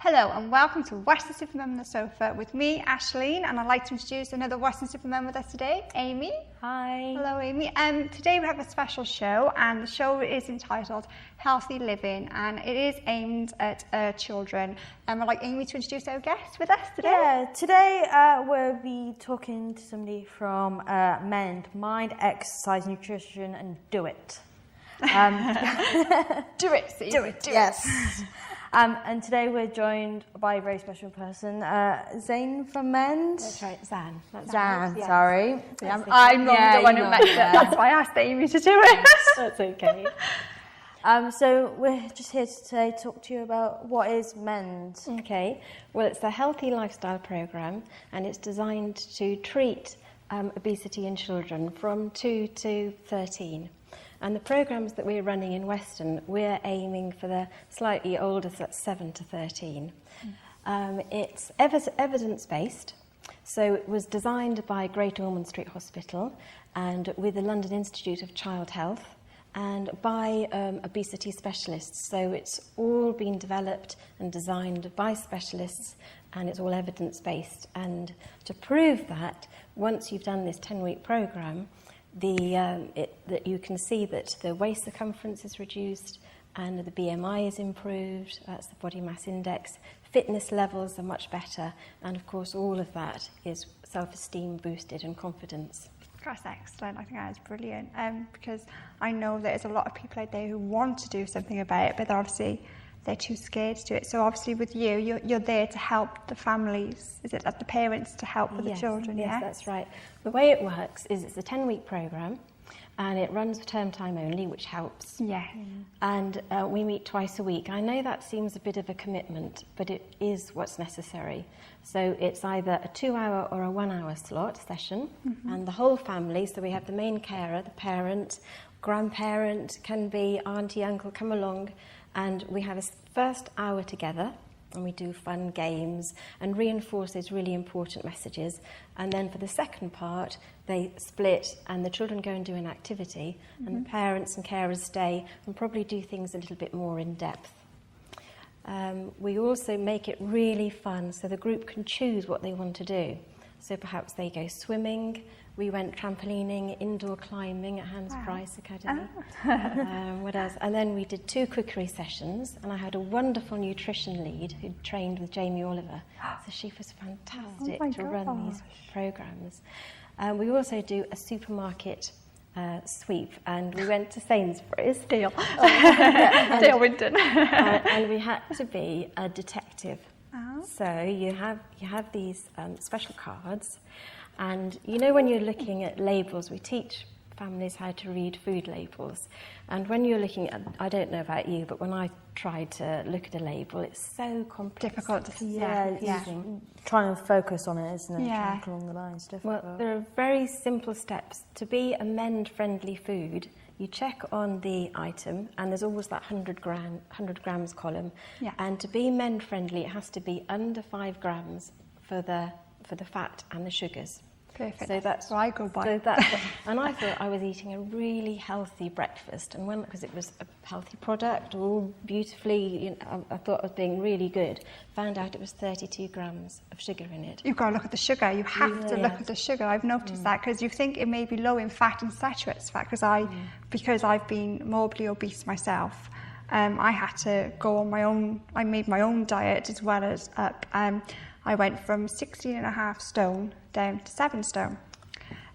Hello and welcome to Weston Super Mum on the Sofa with me, Ashleen, and I'd like to introduce another Weston Super Mum with us today, Amy. Hi. Hello, Amy. Today we have a special show, and the show is entitled Healthy Living, and it is aimed at children. I'd like Amy to introduce our guest with us today. Yeah, today we'll be talking to somebody from MEND, Mind, Exercise, Nutrition and Do It. Do it, see? Do it, yes. And today we're joined by a very special person, Xanne from MEND. That's right, Xanne. Xanne, yes. sorry. I'm not the one who met it. That's why I asked Amy to do it. That's okay. So we're just here to today talk to you about what is MEND. Okay, well, it's a healthy lifestyle programme, and it's designed to treat obesity in children from 2 to 13. And the programmes that we're running in Weston, we're aiming for the slightly older, so that's 7 to 13. It's evidence-based, so it was designed by Great Ormond Street Hospital and with the London Institute of Child Health and by obesity specialists. So it's all been developed and designed by specialists, and it's all evidence-based. And to prove that, once you've done this 10-week programme, that you can see that the waist circumference is reduced and the BMI is improved, that's the body mass index, fitness levels are much better, and of course all of that is self-esteem boosted and confidence. That's excellent. I think that is brilliant, because I know there's a lot of people out there who want to do something about it, but they're too scared to do it. So obviously with you're there to help the families, is it, the parents, to help with the children? Yes, that's right. The way it works is it's a 10-week programme and it runs for term time only, which helps. Yeah. And we meet twice a week. I know that seems a bit of a commitment, but it is what's necessary. So it's either a 2-hour or a 1-hour slot session, and the whole family, so we have the main carer, the parent, grandparent, can be auntie, uncle, come along, and we have a first hour together, and we do fun games and reinforce those really important messages. And then for the second part, they split and the children go and do an activity, and the parents and carers stay and probably do things a little bit more in depth. We also make it really fun, so the group can choose what they want to do. So perhaps they go swimming. We went trampolining, indoor climbing at Hans Price Academy. What else? And then we did 2 cookery sessions, and I had a wonderful nutrition lead who trained with Jamie Oliver. So she was fantastic to run these programmes. We also do a supermarket sweep, and we went to Sainsbury's. Dale Winton. And we had to be a detective. So you have these special cards, and you know when you're looking at labels, we teach families how to read food labels, and when you're looking at, I don't know about you, but when I tried to look at a label, it's so complex. Difficult to Trying to focus on it, isn't it? Yeah. Along the lines, difficult. Well, there are very simple steps. To be a MEND-friendly food, you check on the item, and there's always that 100 grams column. Yeah. And to be MEND-friendly, it has to be under 5 grams for the fat and the sugars. Perfect. So that's what I go by. So that's, and I thought I was eating a really healthy breakfast, and because it was a healthy product, all beautifully, I thought it was being really good. Found out it was 32 grams of sugar in it. You've got to look at the sugar. You have to look at the sugar. I've noticed that, because you think it may be low in fat and saturated fat. Because I've been morbidly obese myself, I had to go on my own. I made my own diet as well as up. I went from 16.5 stone down to 7 stone.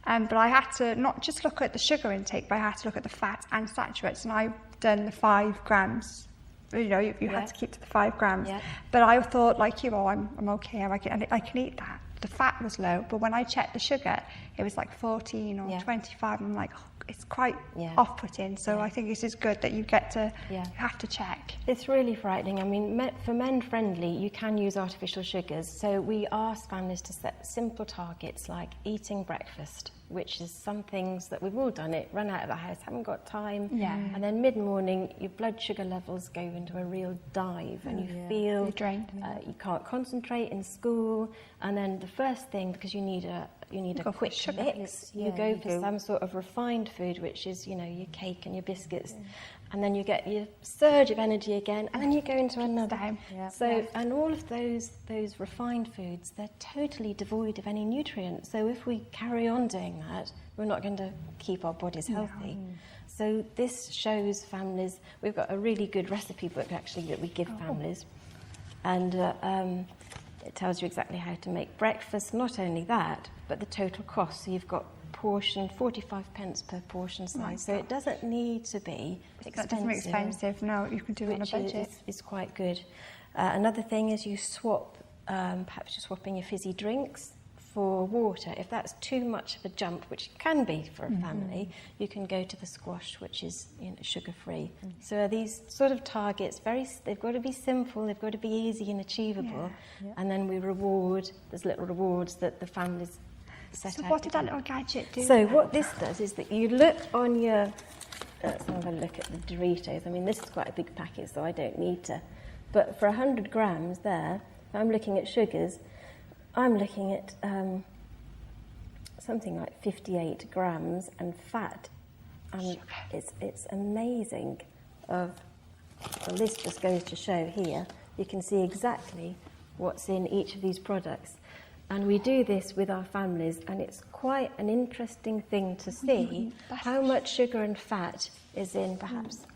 But I had to not just look at the sugar intake, but I had to look at the fat and saturates. And I've done the 5 grams. You had to keep to the 5 grams. Yeah. But I thought, like you, I'm okay. I can eat that. The fat was low, but when I checked the sugar, it was like 14 or 25. And I'm like, oh it's quite Yeah. off-putting. So I think this is good that you get to you have to check. It's really frightening. I mean, for men friendly, you can use artificial sugars. So we ask families to set simple targets like eating breakfast, which is some things that we've all done it, run out of the house, haven't got time. Yeah. And then mid-morning, your blood sugar levels go into a real dive and you feel You're drained. You can't concentrate in school. And then the first thing, because you need a go for quick sugar. mix, you go for some sort of refined food, which is, you know, your cake and your biscuits. And then you get your surge of energy again, and then you go into another. So, and all of those refined foods, they're totally devoid of any nutrients. So if we carry on doing that, we're not going to keep our bodies healthy. So this shows families, we've got a really good recipe book actually that we give families. And it tells you exactly how to make breakfast. Not only that, but the total cost. So you've got portion, 45 pence per portion size. So it doesn't need to be expensive. That doesn't be expensive. No, you can do it on a budget. Is quite good. Another thing is you swap, perhaps you're swapping your fizzy drinks for water. If that's too much of a jump, which can be for a family, you can go to the squash, which is, you know, sugar-free. So these sort of targets, they've got to be simple, they've got to be easy and achievable, and then we reward, there's little rewards that the families set out. So what did that little gadget do? So what this does is that you look on your, let's have a look at the Doritos. I mean, this is quite a big packet, so I don't need to. But for 100 grams there, if I'm looking at sugars, I'm looking at something like 58 grams, and fat. It's amazing. The list just goes to show here. You can see exactly what's in each of these products. And we do this with our families, and it's quite an interesting thing to see how much sugar and fat is in perhaps.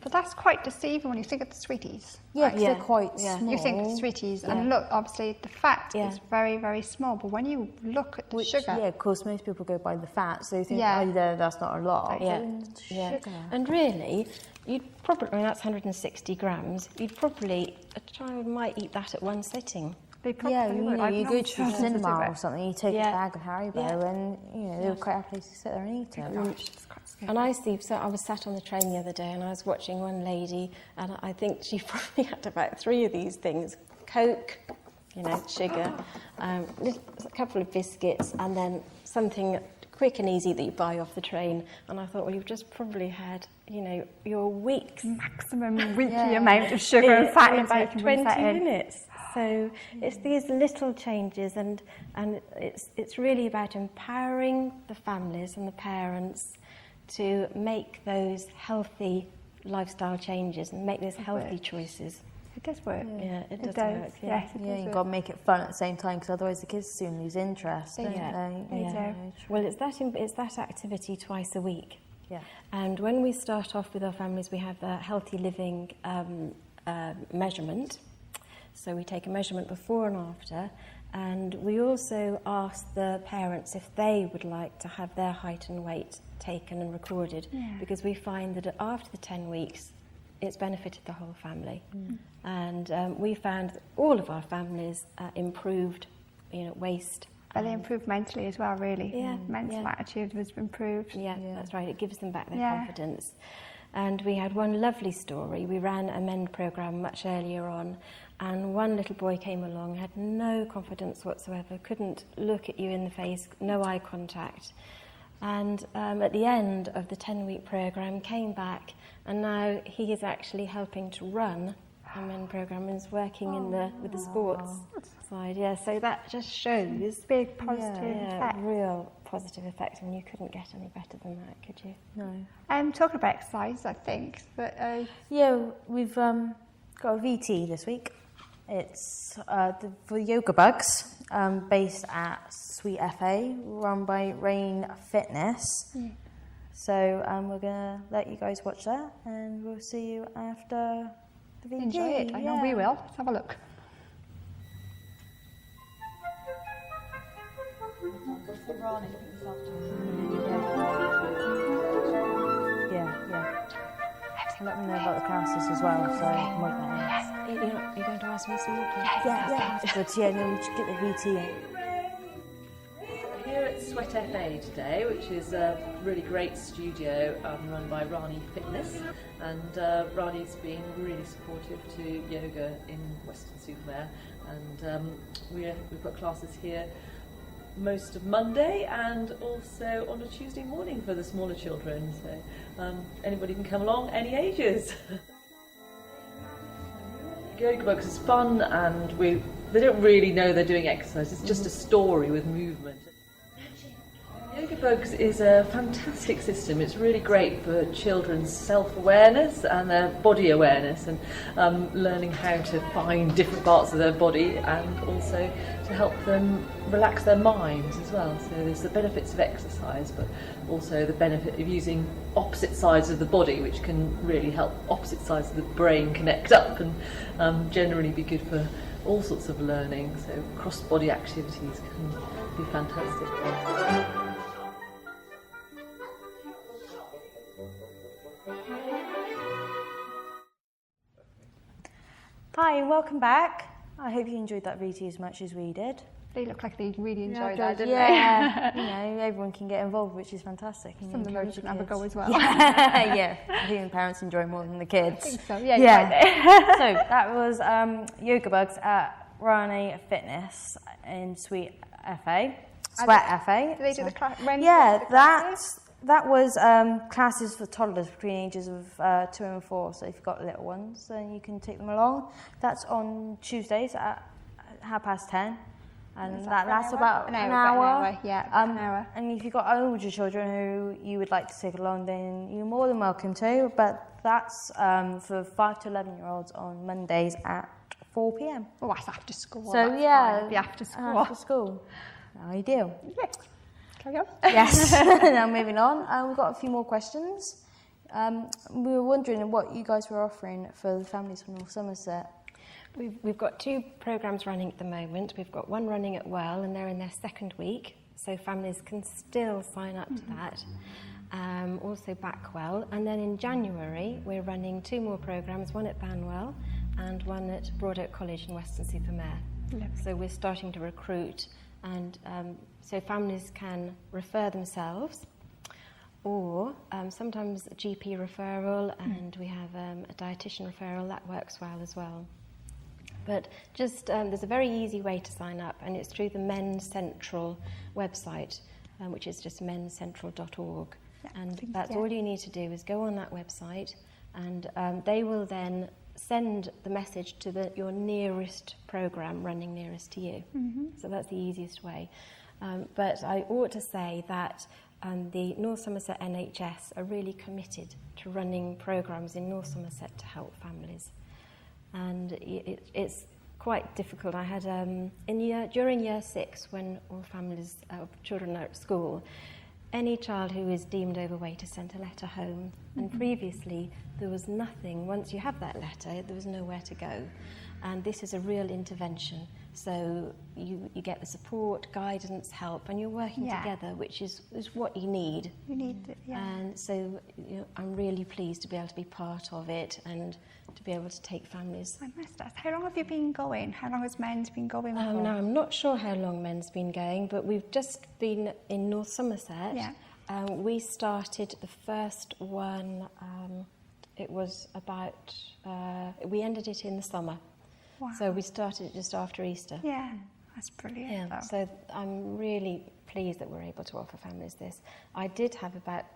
But that's quite deceiving when you think of the sweeties. Yeah, because they're quite small. You think the sweeties, and look, obviously the fat is very, very small, but when you look at the sugar... Yeah, of course, most people go by the fat, so you think, oh, that's not a lot. Yeah. And really, you'd probably, I mean, that's 160 grams, a child might eat that at one sitting. They probably would. You go to the cinema or something, you take a bag of Haribo, and they're quite happy to sit there and eat it. And I was sat on the train the other day, and I was watching one lady, and I think she probably had about 3 of these things: Coke, you know, sugar, a couple of biscuits, and then something quick and easy that you buy off the train. And I thought, well, you've just probably had, you know, your week's maximum weekly amount of sugar and fat in about 20 minutes. So it's these little changes, and it's really about empowering the families and the parents to make those healthy lifestyle changes and make those healthy choices. It does work. Yeah, it does work. Yes, it does you've got to make it fun at the same time, because otherwise the kids soon lose interest. They do. Well, it's that activity twice a week. Yeah. And when we start off with our families, we have a healthy living measurement. So we take a measurement before and after, and we also ask the parents if they would like to have their height and weight taken and recorded, because we find that after the 10 weeks, it's benefited the whole family. And we found that all of our families improved, you know, waist. But they improved mentally as well, really. Mental attitude was improved. Yeah, that's right. It gives them back their confidence. And we had one lovely story. We ran a MEND programme much earlier on, and one little boy came along, had no confidence whatsoever, couldn't look at you in the face, no eye contact. And at the end of the 10-week programme, came back, and now he is actually helping to run a MEND programme and is working with the sports side. Yeah, so that just shows big positive effect. Real positive effect. I mean, you couldn't get any better than that, could you? No. Talking about exercise, I think, but we've got a VT this week. It's for yoga bugs, based at Sweet FA, run by Rane Fitness. So we're gonna let you guys watch that, and we'll see you after the VT. Enjoy it. I know we will. Let's have a look. Let me know about the classes as well, so I can work that in. You're going to ask me some more questions? Yeah. But we should get the VT in. Here it's Sweat FA today, which is a really great studio run by Rane Fitness, and Rane's been really supportive to yoga in Weston-super-Mare, and we've got classes here most of Monday and also on a Tuesday morning for the smaller children, so anybody can come along, any ages. Yoga Bugs is fun, and they don't really know they're doing exercise, it's just a story with movement. Yoga Bugs is a fantastic system. It's really great for children's self-awareness and their body awareness, and learning how to find different parts of their body, and also to help them relax their minds as well. So there's the benefits of exercise, but also the benefit of using opposite sides of the body, which can really help opposite sides of the brain connect up, and generally be good for all sorts of learning. So cross-body activities can be fantastic. Hi and welcome back. I hope you enjoyed that VT as much as we did. They look like they really enjoyed that, didn't they? You know, everyone can get involved, which is fantastic. Some of them can have a go as well. Yeah, I think the parents enjoy more than the kids. I think so, yeah. So that was Yoga Bugs at Rane Fitness in Sweat FA. Do they do the class? Yeah, that was classes for toddlers between ages of 2 and 4. So if you've got little ones, then you can take them along. That's on Tuesdays at 10:30. And that lasts about an hour. Yeah, an hour. And if you've got older children who you would like to take along, then you're more than welcome to. But that's for 5 to 11-year-olds on Mondays at 4 p.m. Oh, that's after school. So yeah, the after school. After school. Ideal. Yeah. Carry on. Yes. Now moving on, we've got a few more questions. We were wondering what you guys were offering for the families from North Somerset. We've got 2 programmes running at the moment. We've got one running at Well, and they're in their 2nd week, so families can still sign up to that. Also Backwell, and then in January we're running 2 more programmes, one at Banwell and one at Broadoak College in Weston-super-Mare. So we're starting to recruit, and so families can refer themselves, or sometimes a GP referral, and we have a dietitian referral. That works well as well. But just there's a very easy way to sign up, and it's through the Men's Central website, which is just menscentral.org. Yeah, and that's all you need to do is go on that website, and they will then send the message to your nearest programme running nearest to you. So that's the easiest way. But I ought to say that the North Somerset NHS are really committed to running programmes in North Somerset to help families. And it's quite difficult. I had during year 6, when all families, children are at school, any child who is deemed overweight is sent a letter home, and previously there was nothing. Once you have that letter, there was nowhere to go, and this is a real intervention. So you get the support, guidance, help, and you're working together, which is what you need. You need it, yeah. And so I'm really pleased to be able to be part of it and to be able to take families. I missed that. How long have you been going? How long has Men's been going for? No, I'm not sure how long Men's been going, but we've just been in North Somerset. Yeah. We started the first one, it was about, we ended it in the summer. Wow. So we started it just after Easter. Yeah, that's brilliant. Yeah, so I'm really pleased that we're able to offer families this. I did have about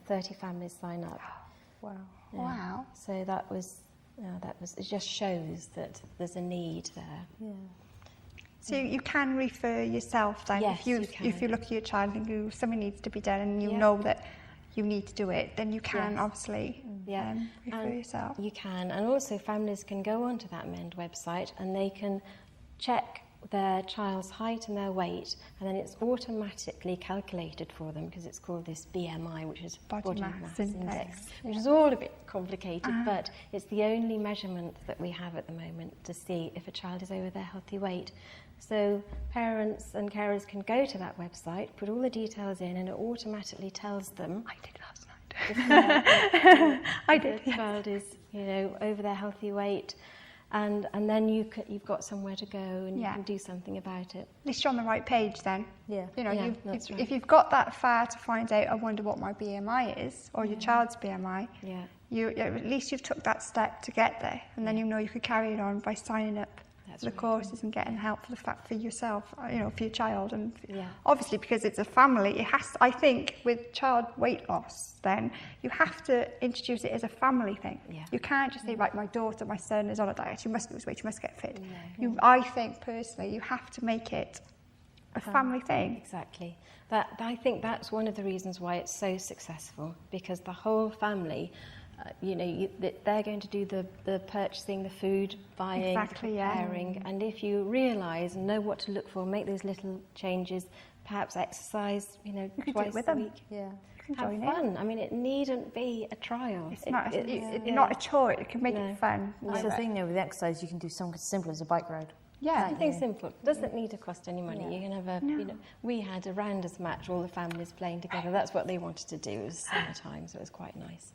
30 families sign up. Wow. Yeah. Wow. So that was, it just shows that there's a need there. Yeah. So you can refer yourself then. Yes, if you look at your child and you something needs to be done and you know that you need to do it, then you can obviously refer yourself. You can, and also families can go onto that MEND website and they can check their child's height and their weight, and then it's automatically calculated for them, because it's called this BMI, which is Body Mass Index, which is all a bit complicated, but it's the only measurement that we have at the moment to see if a child is over their healthy weight. So parents and carers can go to that website, put all the details in, and it automatically tells them. I did last night. The child is, over their healthy weight. and then you've got somewhere to go and you can do something about it. At least you're on the right page then. Yeah. You know, Yeah, that's right. if you've got that far to find out, I wonder what my BMI is, or your child's BMI, at least you've took that step to get there, and then you know you could carry it on by signing up for the courses and getting help for yourself, you know, for your child. And obviously, because it's a family, I think with child weight loss, then you have to introduce it as a family thing. Yeah. You can't just say, right, my daughter, my son is on a diet, you must lose weight, you must get fit. I think personally, you have to make it a family thing. Exactly. I think that's one of the reasons why it's so successful, because the whole family, they're going to do the purchasing, the food buying, preparing, and if you realise and know what to look for, make those little changes, perhaps exercise, you can twice do it with a them. week. Yeah. Have fun. I mean, it needn't be a trial. It's not a chore. It can make it fun. That's the thing, though, with exercise, you can do something as simple as a bike ride. Yeah, something simple. It doesn't need to cost any money. You can have we had a rounders match, all the families playing together. That's what they wanted to do. It was summertime, so it was quite nice.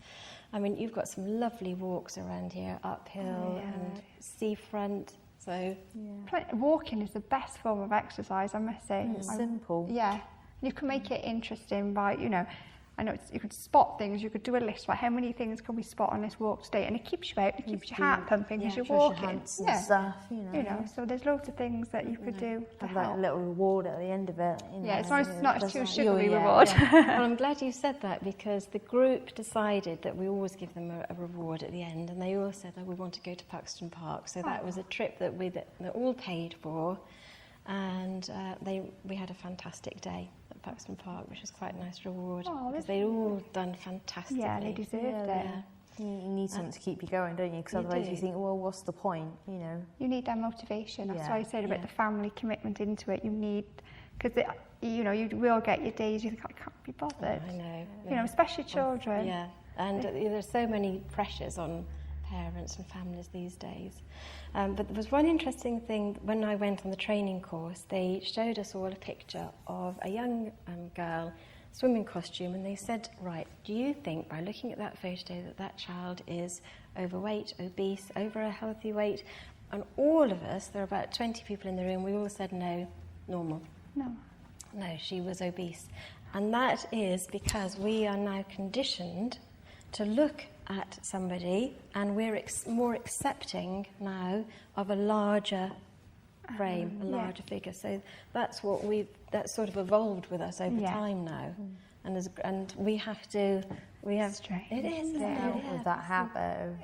I mean, you've got some lovely walks around here, uphill and seafront. So walking is the best form of exercise, I must say. It's simple. Yeah, you can make it interesting by, I know you could spot things, you could do a list, like how many things can we spot on this walk today, and it keeps you out, it keeps your heart pumping because you're walking. And stuff, so there's loads of things that you could do to have like a little reward at the end of it. It's not a too sugary reward. Well, I'm glad you said that, because the group decided that we always give them a reward at the end, and they all said, we want to go to Paxton Park. So that was a trip that they all paid for, and we had a fantastic day at Paxton Park, which was quite a nice reward, because they'd all done fantastically. Yeah, they deserved it. You need something to keep you going, don't you? Because otherwise you think, well, what's the point? You need that motivation. That's why I said about the family commitment into it. You need, because you will get your days you think, I can't be bothered. I know. Especially children. Yeah, and there's so many pressures on parents and families these days. But there was one interesting thing when I went on the training course. They showed us all a picture of a young girl, swimming costume, and they said, right, do you think by looking at that photo that child is overweight, obese, over a healthy weight? And all of us, there were about 20 people in the room, we all said no, normal. No, she was obese. And that is because we are now conditioned to look at somebody, and we're more accepting now of a larger frame, a larger figure. So that's sort of evolved with us over time now, and we have to. Strange. It is. Get out of that habit.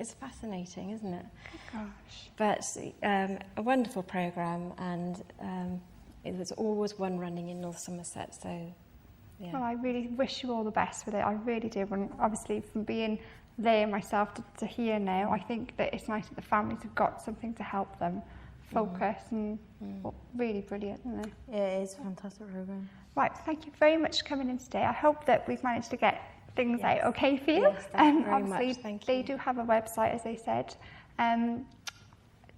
It's fascinating, isn't it? Gosh. But a wonderful programme, and it was always one running in North Somerset. So. Yeah. Well, I really wish you all the best with it. I really do. And obviously, from being there myself to here now, I think that it's nice that the families have got something to help them focus and really brilliant, isn't it? Yeah, it is a fantastic programme. Right, thank you very much for coming in today. I hope that we've managed to get things out okay for you. Yes, thank you very obviously, much. Thank you. They do have a website, as they said.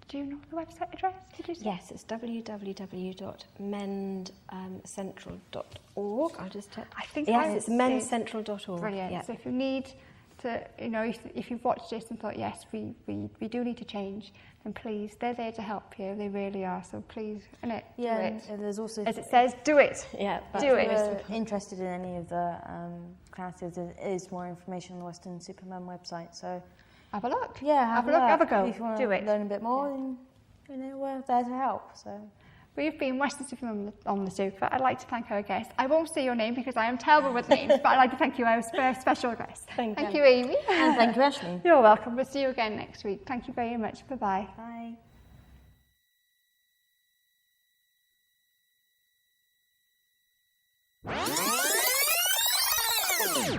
Do you know the website address? Did you say? Yes, it's www.mendcentral.org. I'll just check. I think it's mendcentral.org. Brilliant. Yeah. So if you need to, if you've watched this and thought, yes, we do need to change, then please, they're there to help you. They really are. So please, do it. And there's also, as it says, do it. Yeah, do it. If you're interested in any of the classes, there is more information on the Weston Superman website. So. Have a look. Yeah, have a look. Have a go. If you want do to it. learn a bit more, then we're there to help. So. We've been Weston Superman on the sofa. I'd like to thank our guest. I won't say your name because I am terrible with names, but I'd like to thank you, our special guest. Thank you, Amy. And thank you, Ashley. You're welcome. We'll see you again next week. Thank you very much. Bye-bye. Bye.